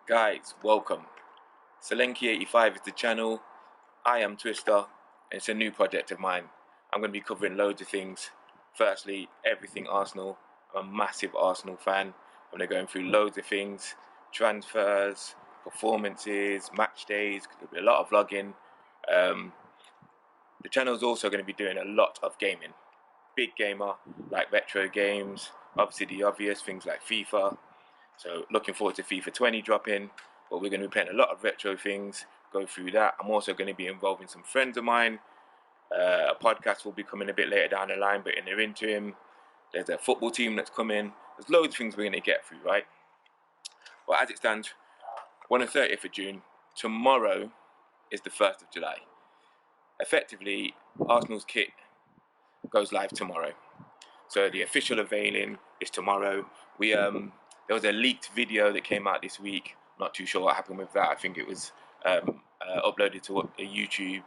Guys, welcome. Selenki85 is the channel. I am Twister, and it's a new project of mine. I'm going to be covering loads of things. Firstly, everything Arsenal. I'm a massive Arsenal fan. I'm going to go through loads of things, transfers, performances, match days. There'll be a lot of vlogging. The channel is also going to be doing a lot of gaming. Big gamer, like retro games, obviously the obvious things like FIFA. So looking forward to FIFA 20 dropping, but we're going to be playing a lot of retro things, go through that. I'm also going to be involving some friends of mine. A podcast will be coming a bit later down the line, but in the interim, there's a football team that's coming. There's loads of things we're going to get through, right? But as it stands, we're on the 30th of June. Tomorrow is the 1st of July. Effectively, Arsenal's kit goes live tomorrow. So the official unveiling is tomorrow. There was a leaked video that came out this week. Not too sure what happened with that. I think it was uploaded to a YouTube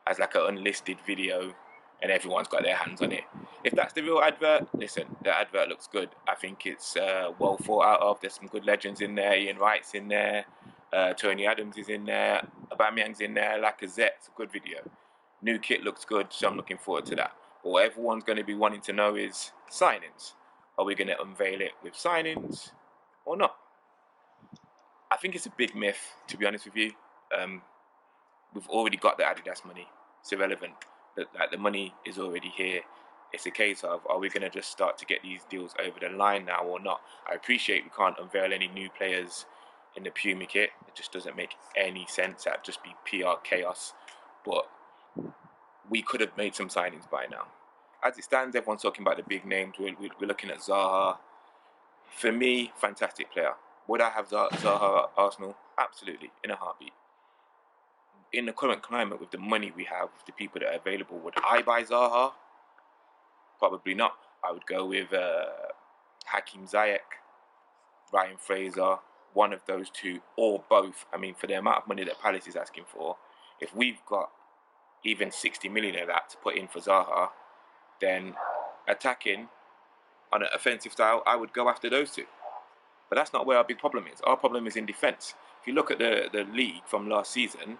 as like an unlisted video, and everyone's got their hands on it. If that's the real advert, listen, the advert looks good. I think it's well thought out of. There's some good legends in there. Ian Wright's in there. Tony Adams is in there. Aubameyang's in there. Lacazette's a good video. New kit looks good, so I'm looking forward to that. But what everyone's going to be wanting to know is signings. Are we going to unveil it with signings or not? I think it's a big myth, to be honest with you. We've already got the Adidas money. It's irrelevant. The money is already here. It's a case of, are we going to just start to get these deals over the line now or not? I appreciate we can't unveil any new players in the Puma kit. It just doesn't make any sense. That'd just be PR chaos. But we could have made some signings by now. As it stands, everyone's talking about the big names. We're looking at Zaha. For me, fantastic player. Would I have Zaha at Arsenal? Absolutely, in a heartbeat. In the current climate, with the money we have, with the people that are available, would I buy Zaha? Probably not. I would go with Hakim Ziyech, Ryan Fraser, one of those two, or both. I mean, for the amount of money that Palace is asking for, if we've got even 60 million of that to put in for Zaha, then attacking on an offensive style, I would go after those two. But that's not where our big problem is. Our problem is in defence. If you look at the league from last season,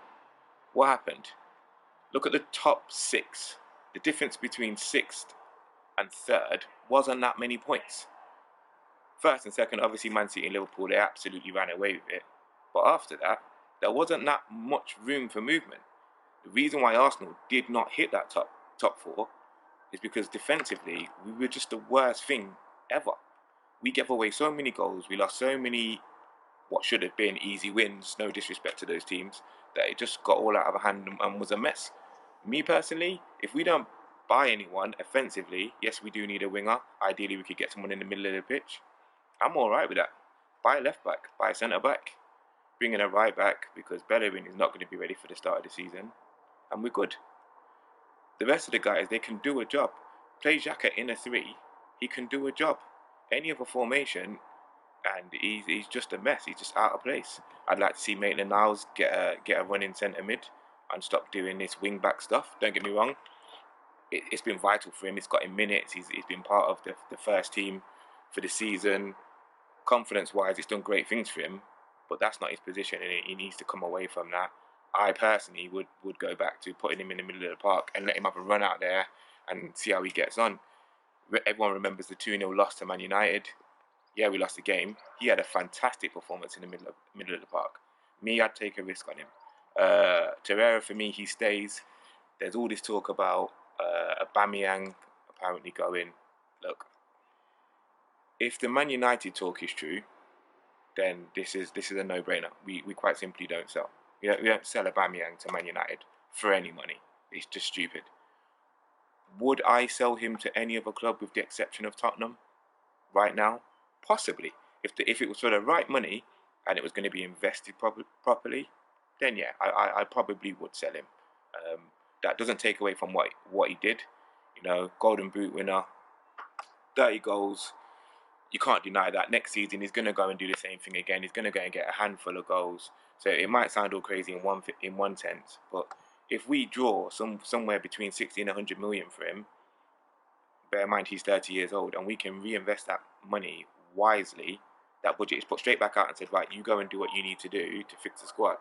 what happened? Look at the top six. The difference between sixth and third wasn't that many points. First and second, obviously Man City and Liverpool, they absolutely ran away with it. But after that, there wasn't that much room for movement. The reason why Arsenal did not hit that top four is because defensively, we were just the worst thing ever. We gave away so many goals, we lost so many what should have been easy wins, no disrespect to those teams, that it just got all out of hand and was a mess. Me personally, if we don't buy anyone offensively, yes, we do need a winger. Ideally, we could get someone in the middle of the pitch. I'm all right with that. Buy a left back, buy a centre back, bring in a right back because Bellerin is not going to be ready for the start of the season, and we're good. The rest of the guys, they can do a job. Play Xhaka in a 3, he can do a job. Any other formation, and he's just a mess. He's just out of place. I'd like to see Maitland-Niles get a run in centre mid and stop doing this wing back stuff. Don't get me wrong, it's been vital for him. It's got him minutes. He's been part of the first team for the season. Confidence-wise, it's done great things for him, but that's not his position, and he needs to come away from that. I personally would go back to putting him in the middle of the park and let him have a run out there and see how he gets on. Everyone remembers the 2-0 loss to Man United. Yeah, we lost the game. He had a fantastic performance in the middle of the park. Me, I'd take a risk on him. Torreira, for me, he stays. There's all this talk about Aubameyang apparently going. Look, if the Man United talk is true, then this is a no-brainer. We quite simply don't sell. We don't sell Aubameyang to Man United for any money. It's just stupid. Would I sell him to any other club with the exception of Tottenham right now? Possibly. If it was for the right money and it was going to be invested properly, then yeah, I probably would sell him. That doesn't take away from what he did. You know, Golden Boot winner, 30 goals. You can't deny that. Next season, he's going to go and do the same thing again. He's going to go and get a handful of goals. So it might sound all crazy in one sense, but if we draw somewhere between 60 and 100 million for him, bear in mind he's 30 years old, and we can reinvest that money wisely, that budget is put straight back out and said, right, you go and do what you need to do to fix the squad,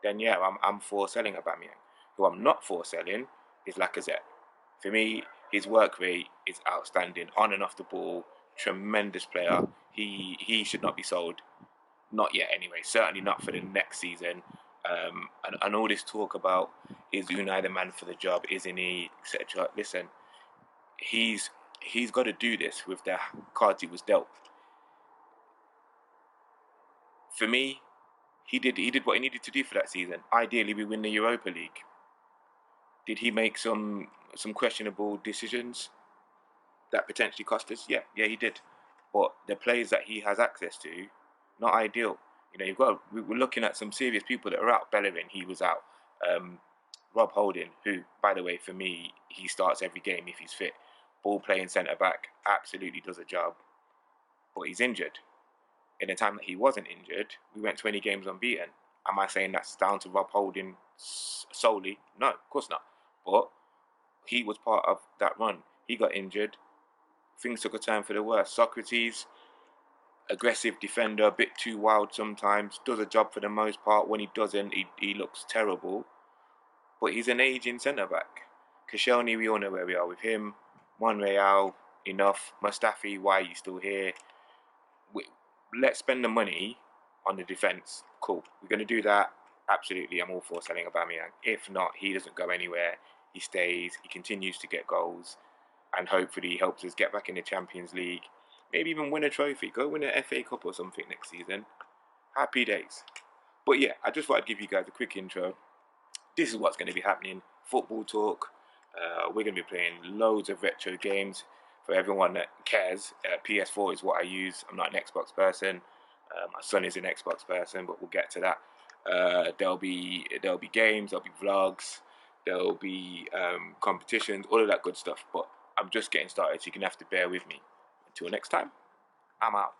then yeah, I'm for selling Aubameyang. Who I'm not for selling is Lacazette. For me, his work rate is outstanding on and off the ball. Tremendous player. He should not be sold. Not yet, anyway. Certainly not for the next season. And all this talk about is Unai the man for the job, isn't he, etc. Listen, he's he's got to do this with the cards he was dealt. For me, he did what he needed to do for that season. Ideally, we win the Europa League. Did he make some questionable decisions that potentially cost us? Yeah, he did. But the players that he has access to, not ideal. You know, we're looking at some serious people that are out. Bellerin, he was out. Um, Rob Holding, who, by the way, for me, he starts every game if he's fit. Ball playing centre back, absolutely does a job, but he's injured. In the time that he wasn't injured, we went 20 games unbeaten. Am I saying that's down to Rob Holding solely? No, of course not. But he was part of that run. He got injured. Things took a turn for the worse. Socrates, aggressive defender, a bit too wild sometimes, does a job for the most part. When he doesn't, he looks terrible. But he's an aging centre back. Koscielny, we all know where we are with him. Monreal, enough. Mustafi, why are you still here? Let's spend the money on the defence. Cool. We're going to do that. Absolutely, I'm all for selling Aubameyang. If not, he doesn't go anywhere. He stays. He continues to get goals, and hopefully he helps us get back in the Champions League. Maybe even win a trophy. Go win an FA Cup or something next season. Happy days. But yeah, I just thought I'd give you guys a quick intro. This is what's going to be happening. Football talk. We're going to be playing loads of retro games. For everyone that cares, PS4 is what I use. I'm not an Xbox person. My son is an Xbox person, but we'll get to that. There'll be games, there'll be vlogs, there'll be competitions, all of that good stuff. But I'm just getting started, so you're gonna have to bear with me. Until next time, I'm out.